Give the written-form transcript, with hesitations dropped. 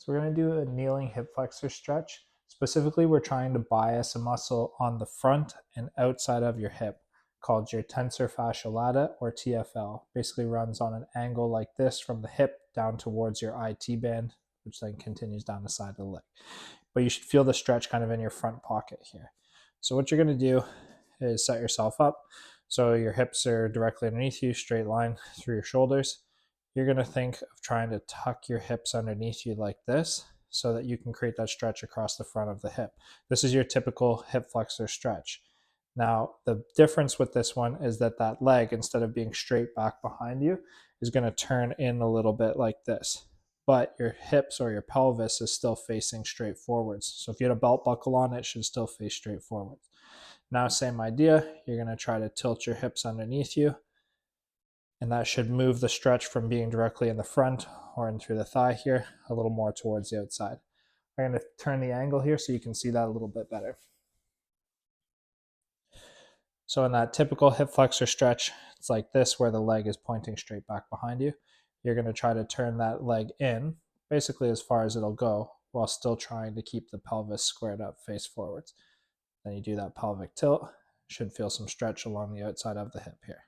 So we're going to do a kneeling hip flexor stretch. Specifically, we're trying to bias a muscle on the front and outside of your hip called your tensor fasciae latae, or TFL. Basically runs on an angle like this from the hip down towards your IT band, which then continues down the side of the leg. But you should feel the stretch kind of in your front pocket here. So what you're going to do is set yourself up so your hips are directly underneath you, straight line through your shoulders. You're going to think of trying to tuck your hips underneath you like this so that you can create that stretch across the front of the hip. This is your typical hip flexor stretch. Now, the difference with this one is that that leg, instead of being straight back behind you, is going to turn in a little bit like this. But your hips or your pelvis is still facing straight forwards. So if you had a belt buckle on, it should still face straight forwards. Now, same idea. You're going to try to tilt your hips underneath you, and that should move the stretch from being directly in the front or in through the thigh here a little more towards the outside. I'm going to turn the angle here so you can see that a little bit better. So in that typical hip flexor stretch, it's like this where the leg is pointing straight back behind you. You're going to try to turn that leg in basically as far as it'll go while still trying to keep the pelvis squared up face forwards. Then you do that pelvic tilt. Should feel some stretch along the outside of the hip here.